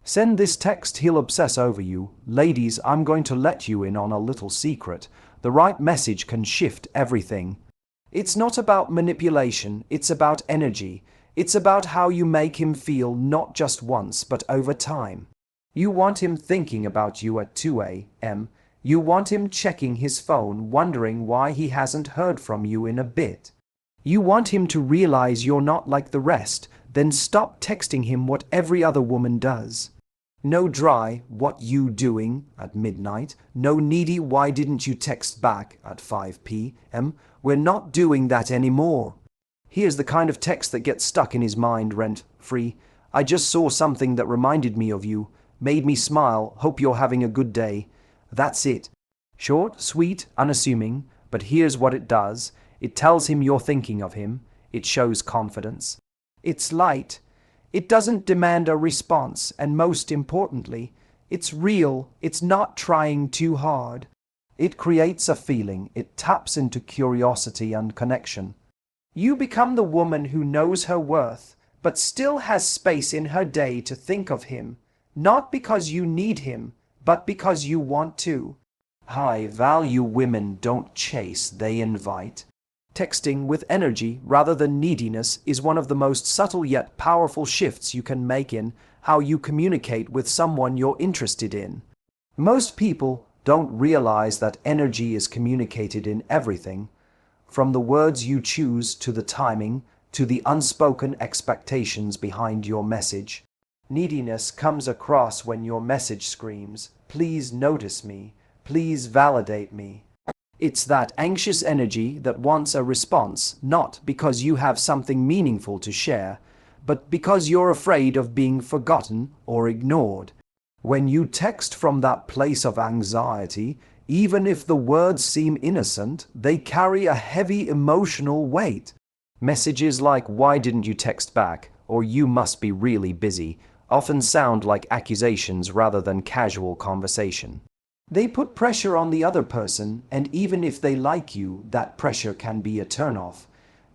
Send this text, he'll obsess over you. Ladies, I'm going to let you in on a little secret. The right message can shift everything. It's not about manipulation, it's about energy. It's about how you make him feel not just once, but over time. You want him thinking about you at 2 a.m. You want him checking his phone, wondering why he hasn't heard from you in a bit. You want him to realize you're not like the rest, then stop texting him what every other woman does. No dry, what you doing at midnight. No needy, why didn't you text back at 5 p.m. We're not doing that anymore. Here's the kind of text that gets stuck in his mind rent-free. I just saw something that reminded me of you, made me smile, hope you're having a good day. That's it. Short, sweet, unassuming, but here's what it does. It tells him you're thinking of him. It shows confidence. It's light. It doesn't demand a response, and most importantly, it's real. It's not trying too hard. It creates a feeling. It taps into curiosity and connection. You become the woman who knows her worth, but still has space in her day to think of him, not because you need him, but because you want to. High-value women don't chase, they invite. Texting with energy rather than neediness is one of the most subtle yet powerful shifts you can make in how you communicate with someone you're interested in. Most people don't realize that energy is communicated in everything, from the words you choose to the timing to the unspoken expectations behind your message. Neediness comes across when your message screams, "Please notice me, please validate me." It's that anxious energy that wants a response, not because you have something meaningful to share, but because you're afraid of being forgotten or ignored. When you text from that place of anxiety, even if the words seem innocent, they carry a heavy emotional weight. Messages like "Why didn't you text back?" or "You must be really busy" often sound like accusations rather than casual conversation. They put pressure on the other person, and even if they like you, that pressure can be a turnoff.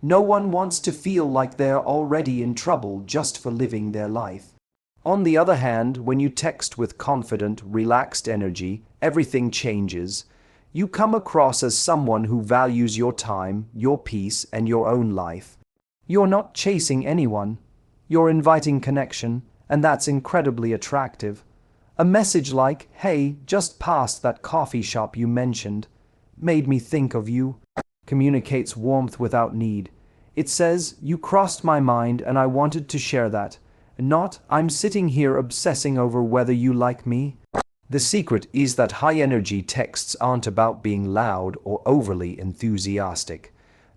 No one wants to feel like they're already in trouble just for living their life. On the other hand, when you text with confident, relaxed energy, everything changes. You come across as someone who values your time, your peace, and your own life. You're not chasing anyone. You're inviting connection, and that's incredibly attractive. A message like, "Hey, just past that coffee shop you mentioned. Made me think of you," communicates warmth without need. It says, "You crossed my mind and I wanted to share that." Not, "I'm sitting here obsessing over whether you like me." The secret is that high-energy texts aren't about being loud or overly enthusiastic.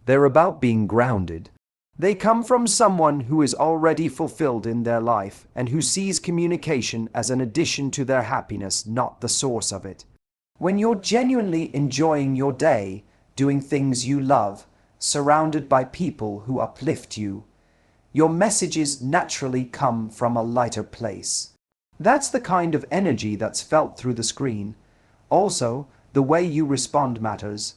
They're about being grounded. They come from someone who is already fulfilled in their life and who sees communication as an addition to their happiness, not the source of it. When you're genuinely enjoying your day, doing things you love, surrounded by people who uplift you, your messages naturally come from a lighter place. That's the kind of energy that's felt through the screen. Also, the way you respond matters.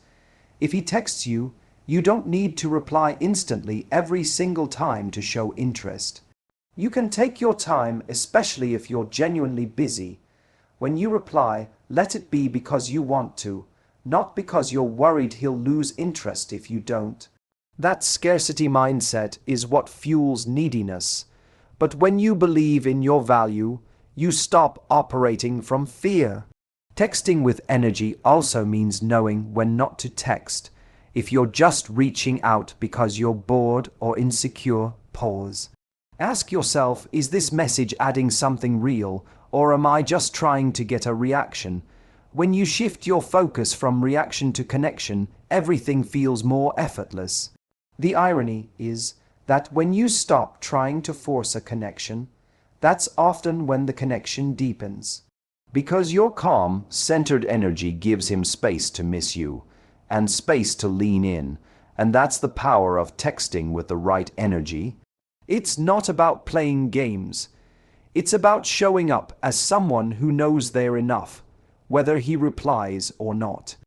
If he texts you, you don't need to reply instantly every single time to show interest. You can take your time, especially if you're genuinely busy. When you reply, let it be because you want to, not because you're worried he'll lose interest if you don't. That scarcity mindset is what fuels neediness. But when you believe in your value, you stop operating from fear. Texting with energy also means knowing when not to text. If you're just reaching out because you're bored or insecure, pause. Ask yourself, is this message adding something real, or am I just trying to get a reaction? When you shift your focus from reaction to connection, everything feels more effortless. The irony is that when you stop trying to force a connection, that's often when the connection deepens. Because your calm, centered energy gives him space to miss you, and space to lean in, and that's the power of texting with the right energy. It's not about playing games. It's about showing up as someone who knows they're enough, whether he replies or not.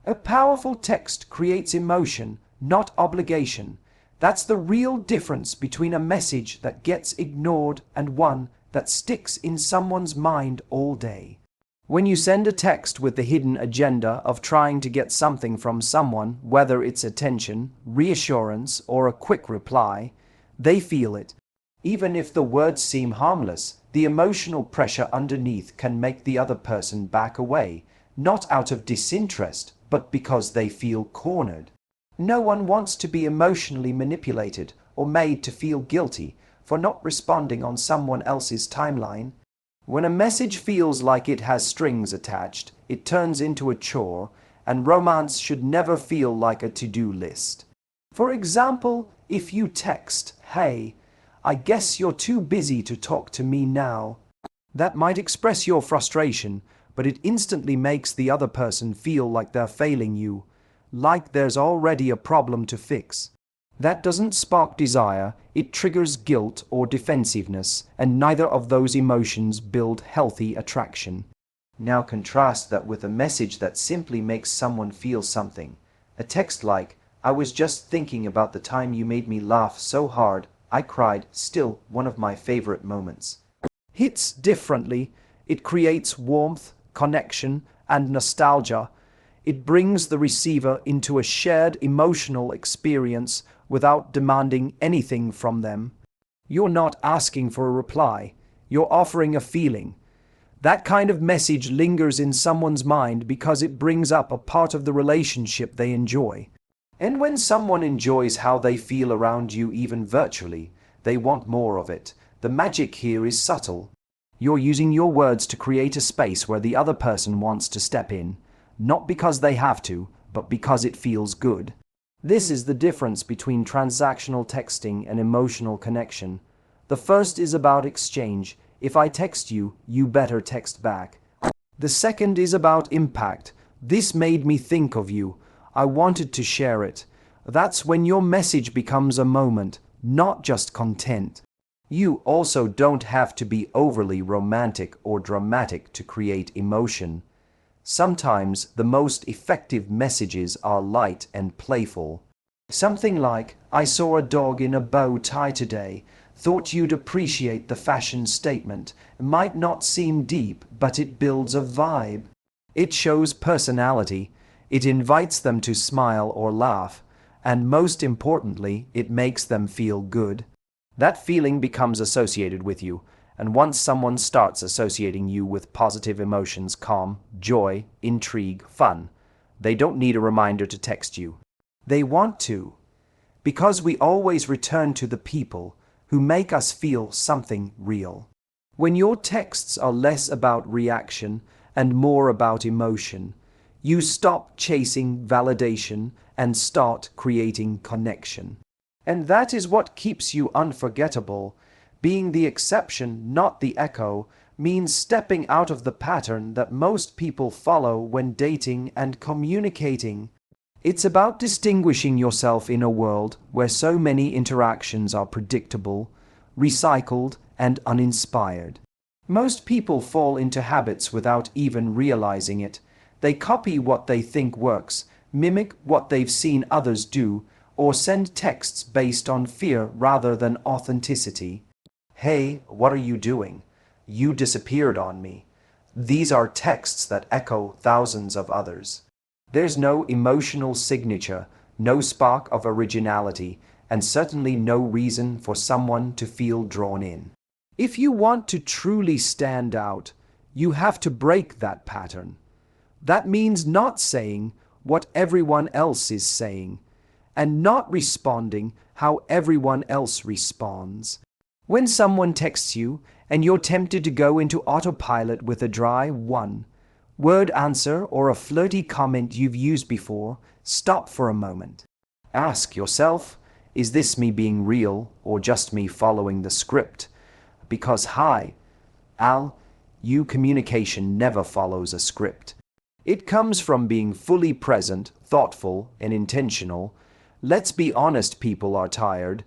A powerful text creates emotion, not obligation. That's the real difference between a message that gets ignored and one that sticks in someone's mind all day. When you send a text with the hidden agenda of trying to get something from someone, whether it's attention, reassurance, or a quick reply, they feel it. Even if the words seem harmless, the emotional pressure underneath can make the other person back away, not out of disinterest, but because they feel cornered. No one wants to be emotionally manipulated or made to feel guilty for not responding on someone else's timeline. When a message feels like it has strings attached, it turns into a chore, and romance should never feel like a to-do list. For example, if you text, "Hey, I guess you're too busy to talk to me now," that might express your frustration, but it instantly makes the other person feel like they're failing you, like there's already a problem to fix. That doesn't spark desire, it triggers guilt or defensiveness, and neither of those emotions build healthy attraction. Now contrast that with a message that simply makes someone feel something. A text like, "I was just thinking about the time you made me laugh so hard, I cried, still one of my favorite moments." Hits differently. It creates warmth, connection, and nostalgia. It brings the receiver into a shared emotional experience without demanding anything from them. You're not asking for a reply. You're offering a feeling. That kind of message lingers in someone's mind because it brings up a part of the relationship they enjoy. And when someone enjoys how they feel around you even virtually, they want more of it. The magic here is subtle. You're using your words to create a space where the other person wants to step in, not because they have to, but because it feels good. This is the difference between transactional texting and emotional connection. The first is about exchange. If I text you, you better text back. The second is about impact. This made me think of you. I wanted to share it. That's when your message becomes a moment, not just content. You also don't have to be overly romantic or dramatic to create emotion. Sometimes the most effective messages are light and playful. Something like, "I saw a dog in a bow tie today. Thought you'd appreciate the fashion statement. It might not seem deep, but it builds a vibe." It shows personality. It invites them to smile or laugh. And most importantly, it makes them feel good. That feeling becomes associated with you. And once someone starts associating you with positive emotions, calm, joy, intrigue, fun, they don't need a reminder to text you. They want to. Because we always return to the people who make us feel something real. When your texts are less about reaction and more about emotion, you stop chasing validation and start creating connection. And that is what keeps you unforgettable. Being the exception, not the echo, means stepping out of the pattern that most people follow when dating and communicating. It's about distinguishing yourself in a world where so many interactions are predictable, recycled, and uninspired. Most people fall into habits without even realizing it. They copy what they think works, mimic what they've seen others do, or send texts based on fear rather than authenticity. "Hey, what are you doing? You disappeared on me." These are texts that echo thousands of others. There's no emotional signature, no spark of originality, and certainly no reason for someone to feel drawn in. If you want to truly stand out, you have to break that pattern. That means not saying what everyone else is saying, and not responding how everyone else responds. When someone texts you and you're tempted to go into autopilot with a dry one-word answer or a flirty comment you've used before, stop for a moment. Ask yourself, is this me being real or just me following the script? Because communication never follows a script. It comes from being fully present, thoughtful, and intentional. Let's be honest, people are tired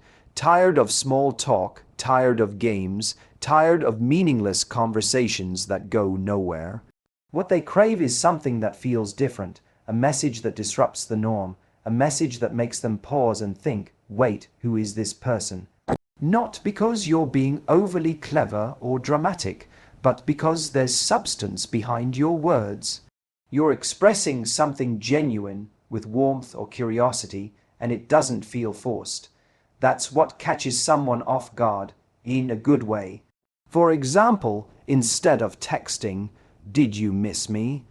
of small talk, tired of games, tired of meaningless conversations that go nowhere. What they crave is something that feels different, a message that disrupts the norm, a message that makes them pause and think, wait, who is this person? Not because you're being overly clever or dramatic, but because there's substance behind your words. You're expressing something genuine with warmth or curiosity, and it doesn't feel forced. That's what catches someone off guard, in a good way. For example, instead of texting, "Did you miss me?"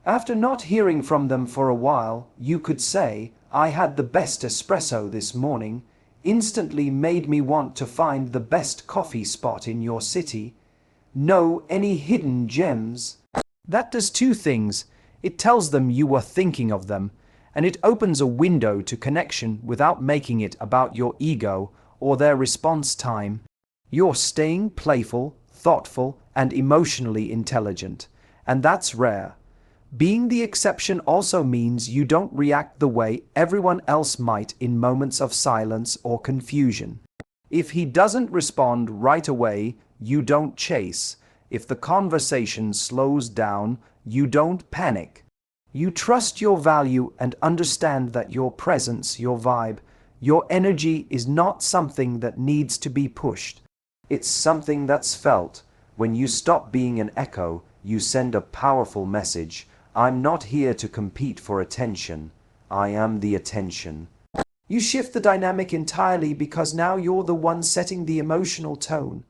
After not hearing from them for a while, you could say, "I had the best espresso this morning. Instantly made me want to find the best coffee spot in your city. Know any hidden gems?" That does two things. It tells them you were thinking of them, and it opens a window to connection without making it about your ego or their response time. You're staying playful, thoughtful, and emotionally intelligent, and that's rare. Being the exception also means you don't react the way everyone else might in moments of silence or confusion. If he doesn't respond right away, you don't chase. If the conversation slows down, you don't panic. You trust your value and understand that your presence, your vibe, your energy is not something that needs to be pushed. It's something that's felt. When you stop being an echo, you send a powerful message. I'm not here to compete for attention. I am the attention. You shift the dynamic entirely because now you're the one setting the emotional tone.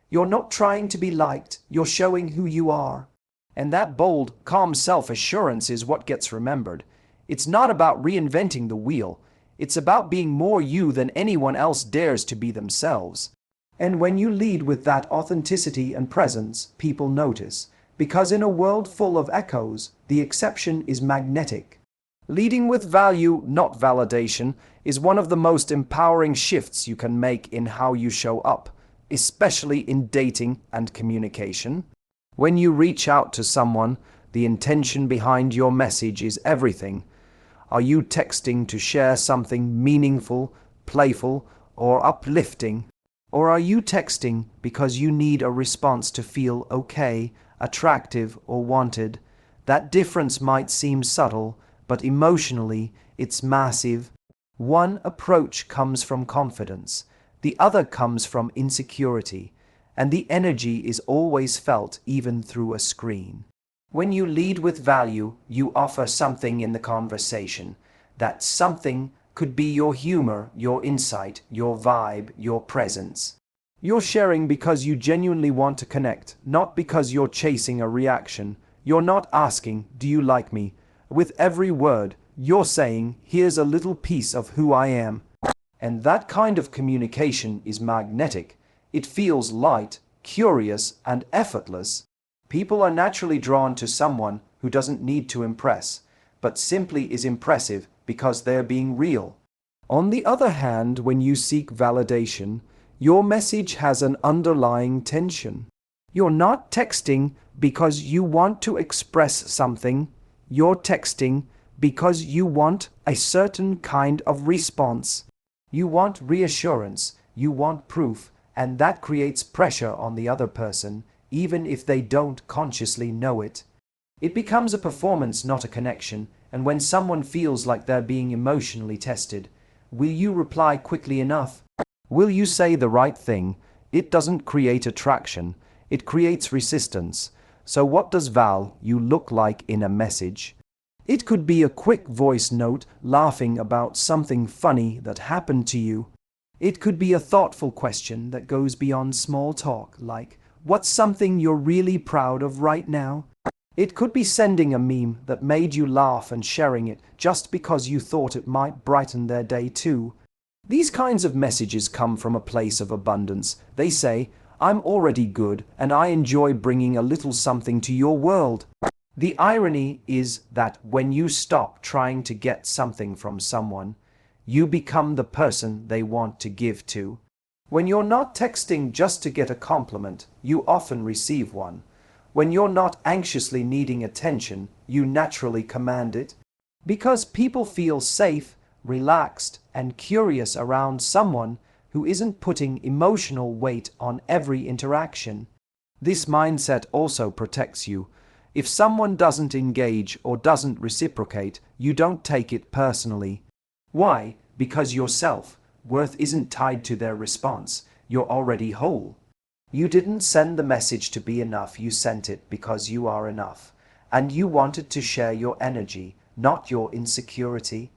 You're not trying to be liked, you're showing who you are. And that bold, calm self-assurance is what gets remembered. It's not about reinventing the wheel. It's about being more you than anyone else dares to be themselves. And when you lead with that authenticity and presence, people notice. Because in a world full of echoes, the exception is magnetic. Leading with value, not validation, is one of the most empowering shifts you can make in how you show up, especially in dating and communication. When you reach out to someone, the intention behind your message is everything. Are you texting to share something meaningful, playful, or uplifting? Or are you texting because you need a response to feel okay, attractive, or wanted? That difference might seem subtle, but emotionally, it's massive. One approach comes from confidence, the other comes from insecurity, and the energy is always felt even through a screen. When you lead with value, you offer something in the conversation. That something could be your humor, your insight, your vibe, your presence. You're sharing because you genuinely want to connect, not because you're chasing a reaction. You're not asking, "Do you like me?" With every word, you're saying, "Here's a little piece of who I am." And that kind of communication is magnetic. It feels light, curious, and effortless. People are naturally drawn to someone who doesn't need to impress, but simply is impressive because they're being real. On the other hand, when you seek validation, your message has an underlying tension. You're not texting because you want to express something. You're texting because you want a certain kind of response. You want reassurance, you want proof, and that creates pressure on the other person, even if they don't consciously know it. It becomes a performance, not a connection, and when someone feels like they're being emotionally tested, will you reply quickly enough? Will you say the right thing? It doesn't create attraction, it creates resistance. So what does value look like in a message? It could be a quick voice note laughing about something funny that happened to you. It could be a thoughtful question that goes beyond small talk, like, "What's something you're really proud of right now?" It could be sending a meme that made you laugh and sharing it just because you thought it might brighten their day too. These kinds of messages come from a place of abundance. They say, "I'm already good and I enjoy bringing a little something to your world." The irony is that when you stop trying to get something from someone, you become the person they want to give to. When you're not texting just to get a compliment, you often receive one. When you're not anxiously needing attention, you naturally command it. Because people feel safe, relaxed, and curious around someone who isn't putting emotional weight on every interaction. This mindset also protects you. If someone doesn't engage or doesn't reciprocate, you don't take it personally. Why? Because your self-worth isn't tied to their response. you're already whole. You didn't send the message to be enough, you sent it because you are enough. And you wanted to share your energy, not your insecurity.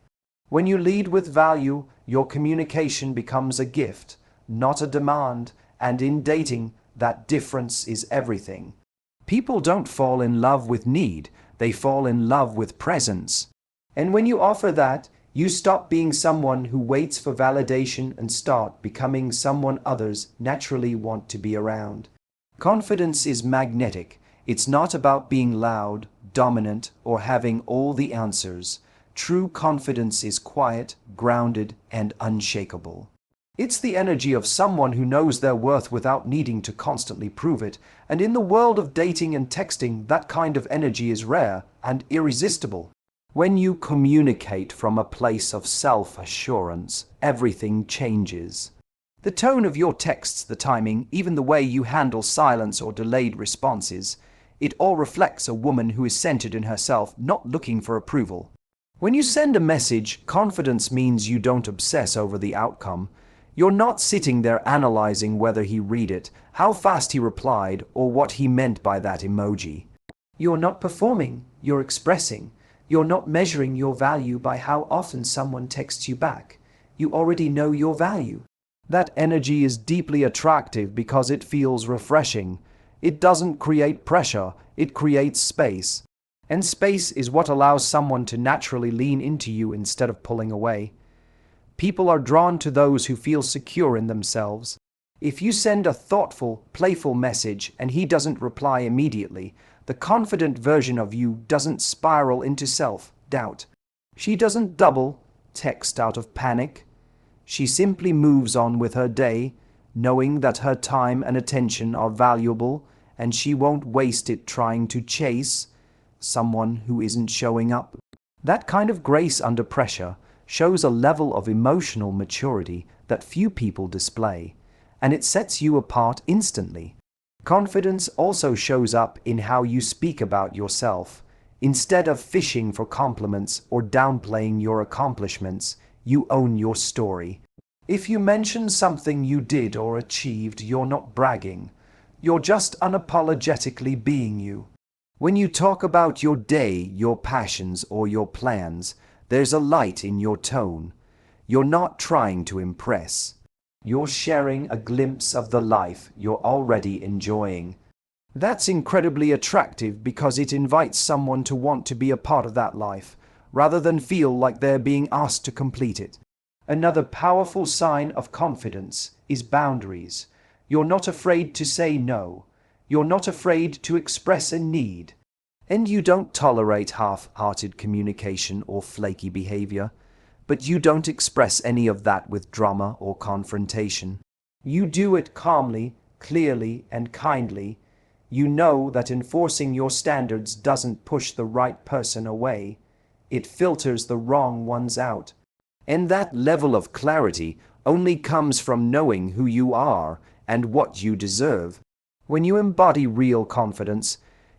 When you lead with value, your communication becomes a gift, not a demand, and in dating, that difference is everything. People don't fall in love with need, they fall in love with presence. And when you offer that, you stop being someone who waits for validation and start becoming someone others naturally want to be around. Confidence is magnetic. It's not about being loud, dominant, or having all the answers. True confidence is quiet, grounded, and unshakable. It's the energy of someone who knows their worth without needing to constantly prove it, and in the world of dating and texting, that kind of energy is rare and irresistible. When you communicate from a place of self-assurance, everything changes. The tone of your texts, the timing, even the way you handle silence or delayed responses, it all reflects a woman who is centered in herself, not looking for approval. When you send a message, confidence means you don't obsess over the outcome. You're not sitting there analyzing whether he read it, how fast he replied, or what he meant by that emoji. You're not performing, you're expressing. You're not measuring your value by how often someone texts you back. You already know your value. That energy is deeply attractive because it feels refreshing. It doesn't create pressure, it creates space. And space is what allows someone to naturally lean into you instead of pulling away. People are drawn to those who feel secure in themselves. If you send a thoughtful, playful message and he doesn't reply immediately, the confident version of you doesn't spiral into self-doubt. She doesn't double text out of panic. She simply moves on with her day, knowing that her time and attention are valuable, and she won't waste it trying to chase someone who isn't showing up. That kind of grace under pressure shows a level of emotional maturity that few people display, and it sets you apart instantly. Confidence also shows up in how you speak about yourself. Instead of fishing for compliments or downplaying your accomplishments, you own your story. If you mention something you did or achieved, you're not bragging. You're just unapologetically being you. When you talk about your day, your passions, or your plans, there's a light in your tone. You're not trying to impress. You're sharing a glimpse of the life you're already enjoying. That's incredibly attractive because it invites someone to want to be a part of that life, rather than feel like they're being asked to complete it. Another powerful sign of confidence is boundaries. You're not afraid to say no. You're not afraid to express a need. And you don't tolerate half-hearted communication or flaky behavior. But you don't express any of that with drama or confrontation. You do it calmly, clearly, and kindly. You know that enforcing your standards doesn't push the right person away. It filters the wrong ones out. And that level of clarity only comes from knowing who you are and what you deserve. When you embody real confidence,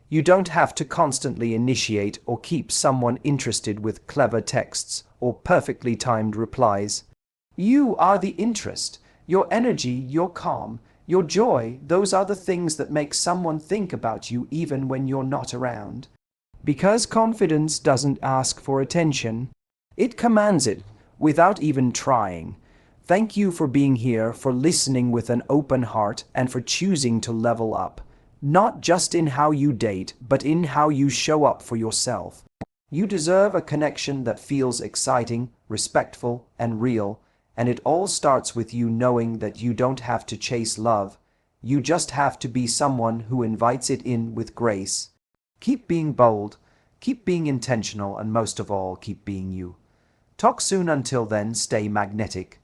you don't have to constantly initiate or keep someone interested with clever texts or perfectly timed replies. You are the interest. Your energy, your calm, your joy, those are the things that make someone think about you even when you're not around. Because confidence doesn't ask for attention, it commands it without even trying. Thank you for being here, for listening with an open heart, and for choosing to level up. Not just in how you date, but in how you show up for yourself. You deserve a connection that feels exciting, respectful, and real, and it all starts with you knowing that you don't have to chase love. You just have to be someone who invites it in with grace. Keep being bold, keep being intentional, and most of all, keep being you. Talk soon. Until then, stay magnetic.